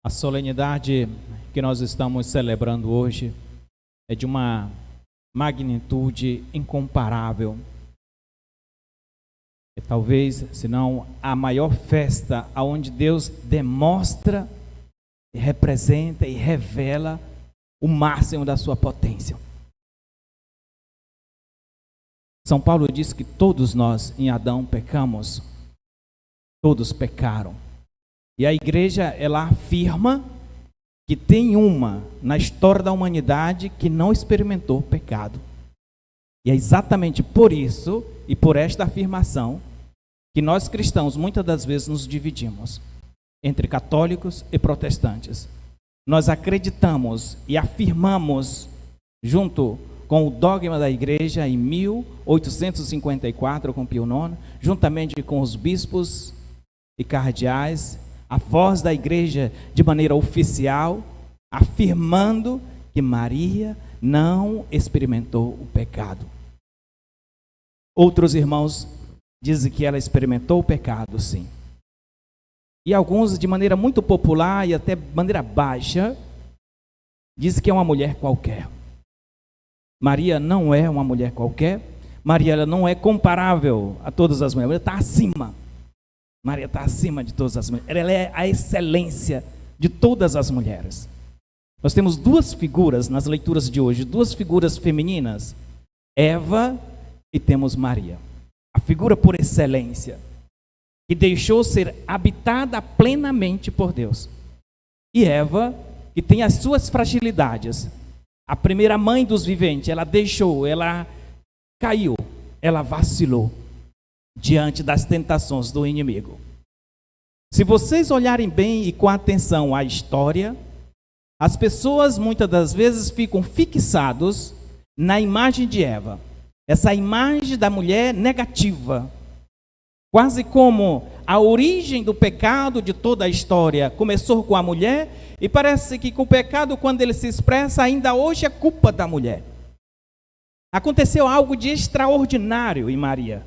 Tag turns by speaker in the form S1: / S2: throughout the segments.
S1: A solenidade que nós estamos celebrando hoje é de uma magnitude incomparável. É talvez, se não, a maior festa onde Deus demonstra, representa e revela o máximo da sua potência. São Paulo diz que todos nós em Adão pecamos, todos pecaram. E a igreja, ela afirma que tem uma na história da humanidade que não experimentou pecado. E é exatamente por isso e por esta afirmação que nós cristãos muitas das vezes nos dividimos entre católicos e protestantes. Nós acreditamos e afirmamos, junto com o dogma da igreja em 1854, com Pio IX, juntamente com os bispos e cardeais, a voz da igreja de maneira oficial, afirmando que Maria não experimentou o pecado. Outros irmãos dizem que ela experimentou o pecado, sim. E alguns, de maneira muito popular e até de maneira baixa, dizem que é uma mulher qualquer. Maria não é uma mulher qualquer. Maria, ela não é comparável a todas as mulheres. Ela está acima. Maria está acima de todas as mulheres. Ela é a excelência de todas as mulheres. Nós temos duas figuras nas leituras de hoje, duas figuras femininas, Eva e temos Maria. A figura por excelência, que deixou ser habitada plenamente por Deus. E Eva, que tem as suas fragilidades. A primeira mãe dos viventes, ela deixou, ela caiu, ela vacilou diante das tentações do inimigo. Se vocês olharem bem e com atenção à história, as pessoas muitas das vezes ficam fixados na imagem de Eva. Essa imagem da mulher negativa. Quase como a origem do pecado de toda a história começou com a mulher, e parece que com o pecado, quando ele se expressa, ainda hoje é culpa da mulher. Aconteceu algo de extraordinário em Maria.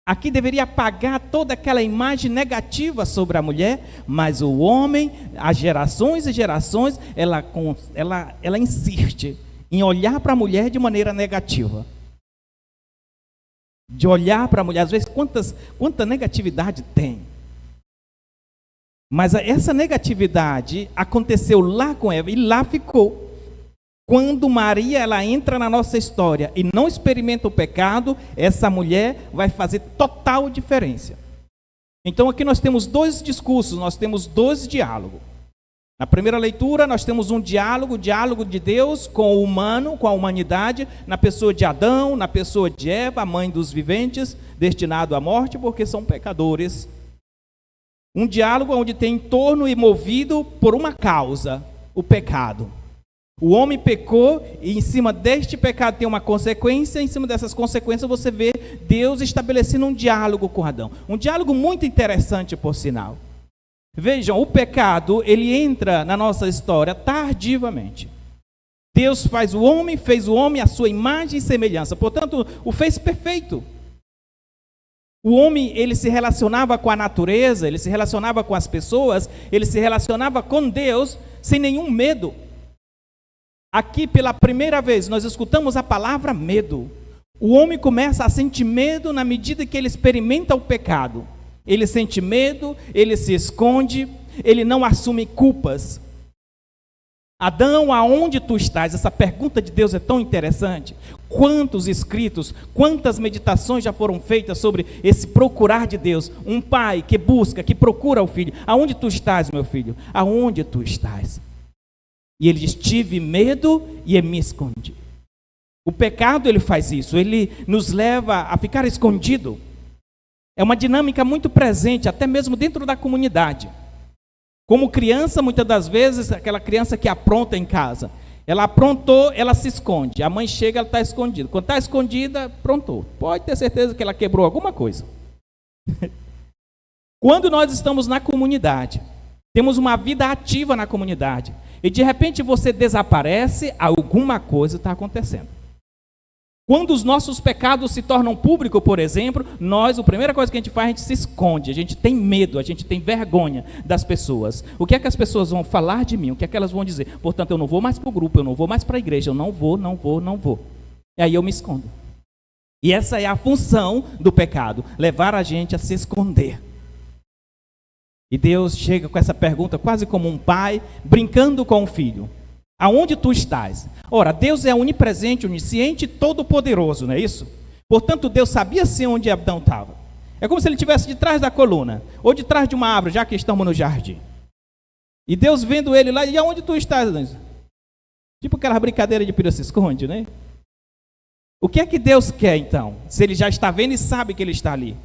S1: Aqui deveria apagar toda aquela imagem negativa sobre a mulher, mas o homem, as gerações e gerações, ela insiste em olhar para a mulher de maneira negativa. De olhar para a mulher, às vezes, quanta negatividade tem. Mas essa negatividade aconteceu lá com Eva e lá ficou. Quando Maria, ela entra na nossa história e não experimenta o pecado, essa mulher vai fazer total diferença. Então aqui nós temos dois discursos, nós temos dois diálogos. Na primeira leitura nós temos um diálogo de Deus com o humano, com a humanidade, na pessoa de Adão, na pessoa de Eva, a mãe dos viventes, destinado à morte porque são pecadores. Um diálogo onde tem em torno e movido por uma causa, o pecado. O homem pecou e em cima deste pecado tem uma consequência, em cima dessas consequências você vê Deus estabelecendo um diálogo com Adão. Um diálogo muito interessante, por sinal. Vejam, o pecado, ele entra na nossa história tardivamente. Deus fez o homem à sua imagem e semelhança, portanto, o fez perfeito. O homem, ele se relacionava com a natureza, ele se relacionava com as pessoas, ele se relacionava com Deus sem nenhum medo. Aqui, pela primeira vez, nós escutamos a palavra medo. O homem começa a sentir medo na medida que ele experimenta o pecado. Ele sente medo, ele se esconde, ele não assume culpas. Adão, aonde tu estás? Essa pergunta de Deus é tão interessante. Quantos escritos, quantas meditações já foram feitas sobre esse procurar de Deus? Um pai que busca, que procura o filho. Aonde tu estás, meu filho? Aonde tu estás? E ele diz, tive medo e eu me escondi. O pecado, ele faz isso, ele nos leva a ficar escondido. É uma dinâmica muito presente, até mesmo dentro da comunidade. Como criança, muitas das vezes, aquela criança que apronta em casa, ela aprontou, ela se esconde. A mãe chega, ela está escondida. Quando está escondida, aprontou. Pode ter certeza que ela quebrou alguma coisa. Quando nós estamos na comunidade, temos uma vida ativa na comunidade, e de repente você desaparece, alguma coisa está acontecendo. Quando os nossos pecados se tornam públicos, por exemplo, a primeira coisa que a gente faz, a gente se esconde, a gente tem medo, a gente tem vergonha das pessoas. O que é que as pessoas vão falar de mim? O que é que elas vão dizer? Portanto, eu não vou mais para o grupo, eu não vou mais para a igreja, eu não vou. E aí eu me escondo. E essa é a função do pecado, levar a gente a se esconder. E Deus chega com essa pergunta quase como um pai brincando com o filho. Aonde tu estás? Ora, Deus é onipresente, onisciente, todo-poderoso, não é isso? Portanto, Deus sabia sim onde Adão estava. É como se ele estivesse de trás da coluna, ou de trás de uma árvore, já que estamos no jardim. E Deus vendo ele lá, e aonde tu estás? Tipo aquela brincadeira de pira se esconde, né? O que é que Deus quer então? Se ele já está vendo e sabe que ele está ali.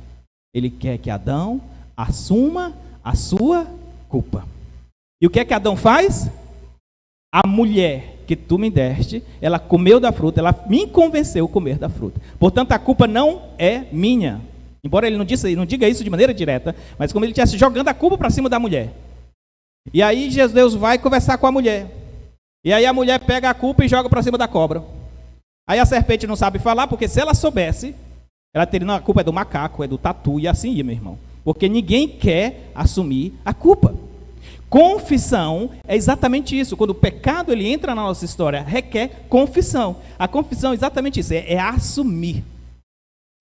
S1: Ele quer que Adão assuma a sua culpa. E o que é que Adão faz? A mulher que tu me deste, ela comeu da fruta, ela me convenceu a comer da fruta. Portanto, a culpa não é minha. Embora ele não diga isso de maneira direta, mas como ele estivesse jogando a culpa para cima da mulher. E aí Deus vai conversar com a mulher. E aí a mulher pega a culpa e joga para cima da cobra. Aí a serpente não sabe falar, porque se ela soubesse, ela teria, não, a culpa é do macaco, é do tatu, e assim ia, meu irmão. Porque ninguém quer assumir a culpa. Confissão é exatamente isso. Quando o pecado ele entra na nossa história, requer confissão. A confissão é exatamente isso, é assumir.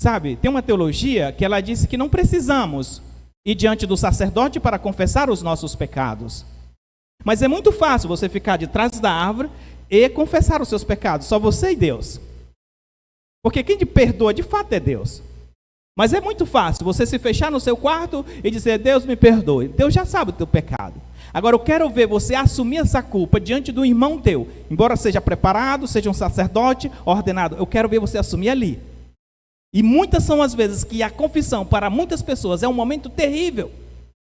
S1: Sabe, tem uma teologia que ela disse que não precisamos ir diante do sacerdote para confessar os nossos pecados. Mas é muito fácil você ficar de trás da árvore e confessar os seus pecados, só você e Deus. Porque quem te perdoa de fato é Deus. Mas é muito fácil você se fechar no seu quarto e dizer, Deus me perdoe. Deus já sabe o teu pecado. Agora eu quero ver você assumir essa culpa diante do irmão teu. Embora seja preparado, seja um sacerdote ordenado, eu quero ver você assumir ali. E muitas são as vezes que a confissão para muitas pessoas é um momento terrível.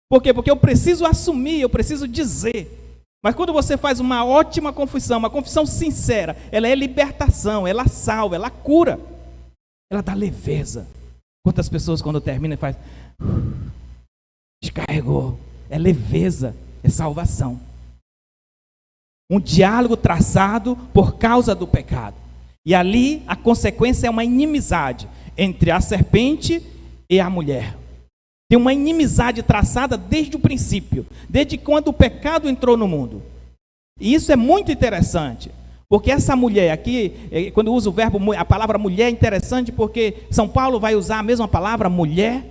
S1: Por quê? Porque eu preciso assumir, eu preciso dizer. Mas quando você faz uma ótima confissão, uma confissão sincera, ela é libertação, ela salva, ela cura. Ela dá leveza. Quantas pessoas quando termina faz descarregou, é leveza, é salvação. Um diálogo traçado por causa do pecado. E ali a consequência é uma inimizade entre a serpente e a mulher. Tem uma inimizade traçada desde o princípio, desde quando o pecado entrou no mundo. E isso é muito interessante. Porque essa mulher aqui, quando usa o verbo, a palavra mulher é interessante porque São Paulo vai usar a mesma palavra mulher.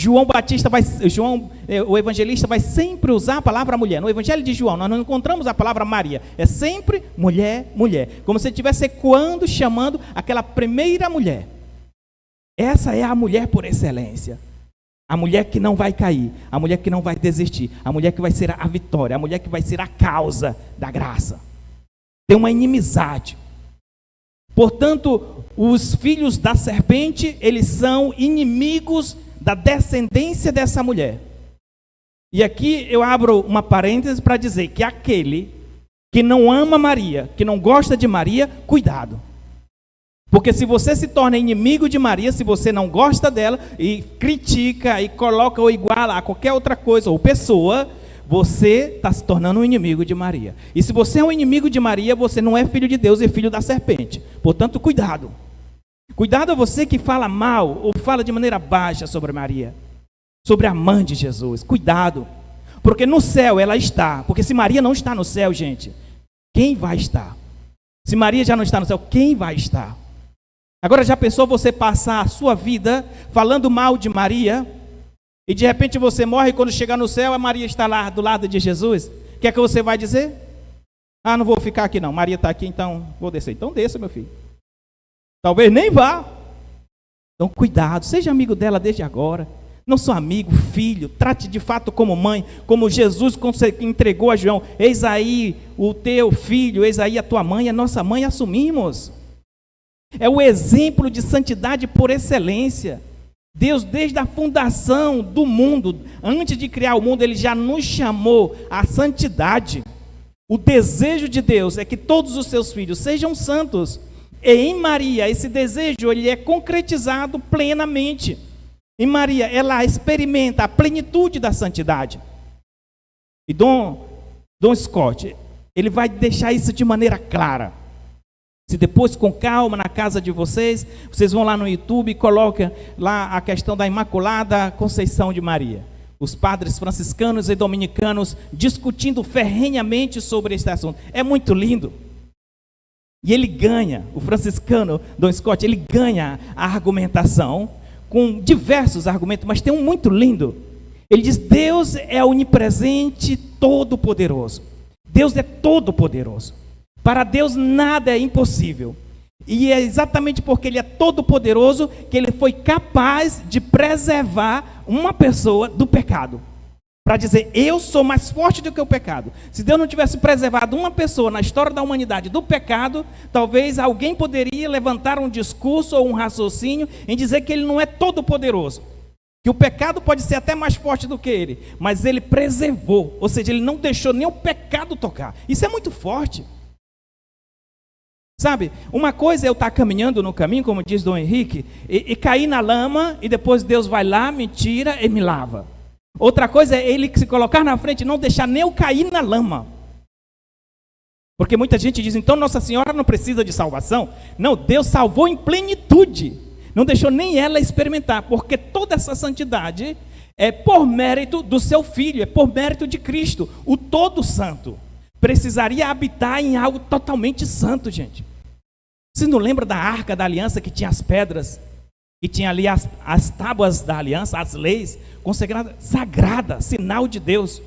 S1: O evangelista vai sempre usar a palavra mulher. No evangelho de João, nós não encontramos a palavra Maria. É sempre mulher, mulher. Como se ele estivesse ecoando, chamando aquela primeira mulher. Essa é a mulher por excelência. A mulher que não vai cair, a mulher que não vai desistir, a mulher que vai ser a vitória, a mulher que vai ser a causa da graça. Tem uma inimizade. Portanto, os filhos da serpente, eles são inimigos da descendência dessa mulher. E aqui eu abro uma parêntese para dizer que aquele que não ama Maria, que não gosta de Maria, cuidado. Porque se você se torna inimigo de Maria, se você não gosta dela e critica e coloca ou iguala a qualquer outra coisa ou pessoa, você está se tornando um inimigo de Maria. E se você é um inimigo de Maria, você não é filho de Deus, é filho da serpente. Portanto, cuidado. Cuidado a você que fala mal ou fala de maneira baixa sobre Maria, sobre a mãe de Jesus. Cuidado. Porque no céu ela está. Porque se Maria não está no céu, gente, quem vai estar? Se Maria já não está no céu, quem vai estar? Agora, já pensou você passar a sua vida falando mal de Maria e de repente você morre e quando chegar no céu a Maria está lá do lado de Jesus? O que é que você vai dizer? Ah, não vou ficar aqui não, Maria está aqui, então vou descer. Então desça, meu filho. Talvez nem vá. Então cuidado, seja amigo dela desde agora. Não só amigo, filho, trate de fato como mãe, como Jesus entregou a João. Eis aí o teu filho, eis aí a tua mãe, a nossa mãe assumimos. É o exemplo de santidade por excelência. Deus, desde a fundação do mundo, antes de criar o mundo, Ele já nos chamou à santidade. O desejo de Deus é que todos os seus filhos sejam santos. E em Maria, esse desejo ele é concretizado plenamente. Em Maria, ela experimenta a plenitude da santidade. E Dom Scott, ele vai deixar isso de maneira clara. Se depois, com calma, na casa de vocês, vocês vão lá no YouTube e colocam lá a questão da Imaculada Conceição de Maria. Os padres franciscanos e dominicanos discutindo ferrenhamente sobre este assunto. É muito lindo. E ele ganha, o franciscano Dom Scott, ele ganha a argumentação com diversos argumentos, mas tem um muito lindo. Ele diz: Deus é onipresente, todo-poderoso. Deus é todo-poderoso. Para Deus nada é impossível. E é exatamente porque Ele é todo-poderoso que Ele foi capaz de preservar uma pessoa do pecado. Para dizer: eu sou mais forte do que o pecado. Se Deus não tivesse preservado uma pessoa na história da humanidade do pecado, talvez alguém poderia levantar um discurso ou um raciocínio em dizer que Ele não é todo-poderoso. Que o pecado pode ser até mais forte do que Ele, mas Ele preservou, ou seja, Ele não deixou nem o pecado tocar. Isso é muito forte. Sabe, uma coisa é eu estar caminhando no caminho, como diz Dom Henrique, e cair na lama, e depois Deus vai lá, me tira e me lava. Outra coisa é Ele se colocar na frente e não deixar nem eu cair na lama. Porque muita gente diz: então Nossa Senhora não precisa de salvação. Não, Deus salvou em plenitude. Não deixou nem ela experimentar, porque toda essa santidade é por mérito do seu Filho, é por mérito de Cristo, o todo santo. Precisaria habitar em algo totalmente santo, gente. Vocês não lembram da Arca da Aliança que tinha as pedras? E tinha ali as tábuas da aliança, as leis, consagradas, sagrada, sinal de Deus.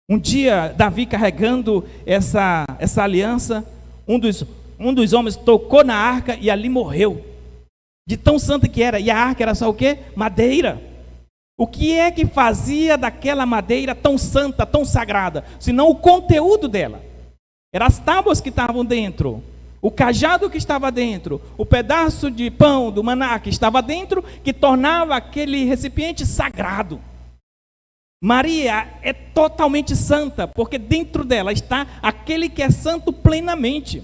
S1: Um dia, Davi carregando essa aliança, um dos homens tocou na arca e ali morreu. De tão santa que era. E a arca era só o quê? Madeira. O que é que fazia daquela madeira tão santa, tão sagrada? Senão o conteúdo dela. Eram as tábuas que estavam dentro, o cajado que estava dentro, o pedaço de pão do maná que estava dentro, que tornava aquele recipiente sagrado. Maria é totalmente santa, porque dentro dela está aquele que é santo plenamente.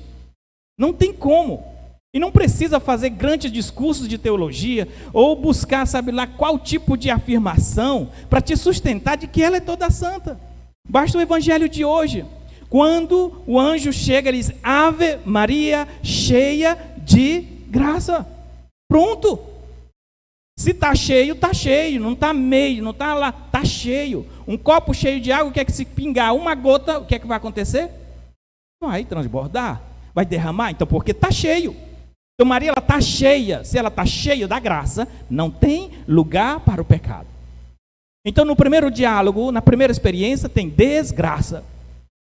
S1: Não tem como. E não precisa fazer grandes discursos de teologia, ou buscar, sabe lá, qual tipo de afirmação, para te sustentar de que ela é toda santa. Basta o evangelho de hoje. Quando o anjo chega e diz: Ave Maria, cheia de graça. Pronto. Se está cheio, não está meio, não está lá, está cheio. Um copo cheio de água, o que é que se pingar uma gota, o que é que vai acontecer? Vai transbordar, vai derramar, então porque está cheio. Então Maria, ela está cheia. Se ela está cheia da graça, não tem lugar para o pecado. Então no primeiro diálogo, na primeira experiência, tem desgraça.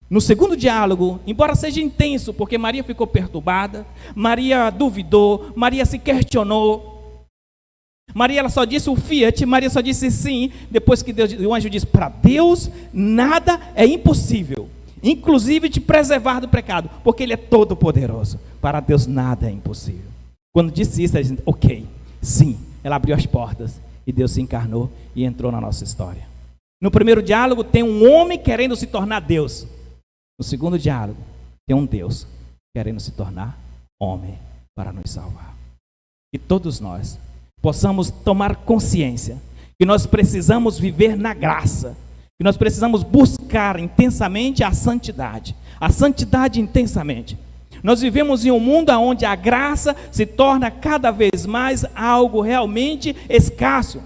S1: No segundo diálogo, embora seja intenso, porque Maria ficou perturbada, Maria duvidou, Maria se questionou, Maria ela só disse o fiat, Maria só disse sim, depois que o anjo disse: para Deus nada é impossível, inclusive te preservar do pecado, porque Ele é todo poderoso. Para Deus nada é impossíble. Quando disse isso, ela disse: ok, sim. Ela abriu as portas e Deus se encarnou e entrou na nossa história. No primeiro diálogo tem um homem querendo se tornar Deus. No segundo diálogo tem um Deus querendo se tornar homem para nos salvar. Que todos nós possamos tomar consciência que nós precisamos viver na graça, que nós precisamos buscar intensamente a santidade intensamente. Nós vivemos em um mundo onde a graça se torna cada vez mais algo realmente escasso.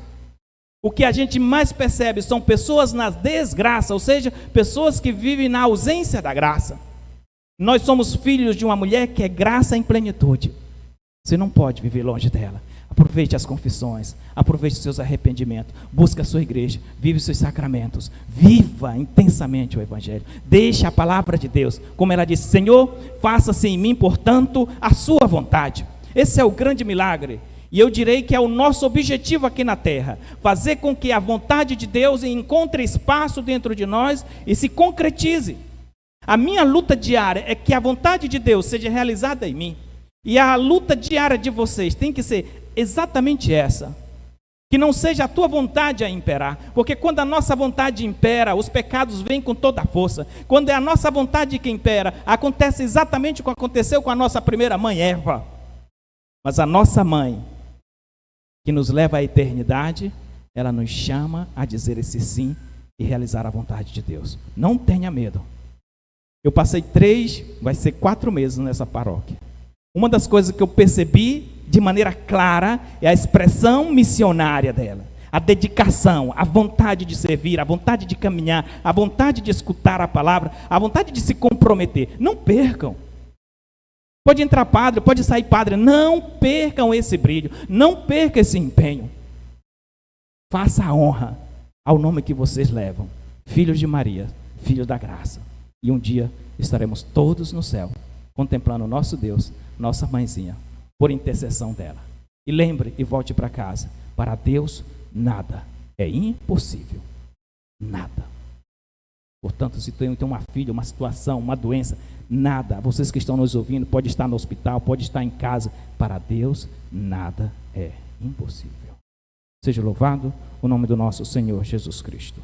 S1: O que a gente mais percebe são pessoas na desgraça, ou seja, pessoas que vivem na ausência da graça. Nós somos filhos de uma mulher que é graça em plenitude. Você não pode viver longe dela. Aproveite as confissões, aproveite os seus arrependimentos, busque a sua igreja, vive os seus sacramentos, viva intensamente o evangelho, deixe a palavra de Deus, como ela disse: Senhor, faça-se em mim, portanto, a sua vontade. Esse é o grande milagre, e eu direi que é o nosso objetivo aqui na terra, fazer com que a vontade de Deus encontre espaço dentro de nós e se concretize. A minha luta diária é que a vontade de Deus seja realizada em mim, e a luta diária de vocês tem que ser exatamente essa, que não seja a tua vontade a imperar, porque quando a nossa vontade impera, os pecados vêm com toda a força. Quando é a nossa vontade que impera, acontece exatamente o que aconteceu com a nossa primeira mãe, Eva. Mas a nossa mãe, que nos leva à eternidade, ela nos chama a dizer esse sim e realizar a vontade de Deus. Não tenha medo. Eu passei 4 meses nessa paróquia. Uma das coisas que eu percebi de maneira clara é a expressão missionária dela. A dedicação, a vontade de servir, a vontade de caminhar, a vontade de escutar a palavra, a vontade de se comprometer. Não percam. Pode entrar padre, pode sair padre. Não percam esse brilho. Não percam esse empenho. Faça a honra ao nome que vocês levam. Filhos de Maria, filhos da graça. E um dia estaremos todos no céu, contemplando o nosso Deus, nossa mãezinha, por intercessão dela. E lembre e volte para casa. Para Deus, nada é impossível. Nada. Portanto, se tem uma filha, uma situação, uma doença, nada. Vocês que estão nos ouvindo, pode estar no hospital, pode estar em casa. Para Deus, nada é impossível. Seja louvado o nome do nosso Senhor Jesus Cristo.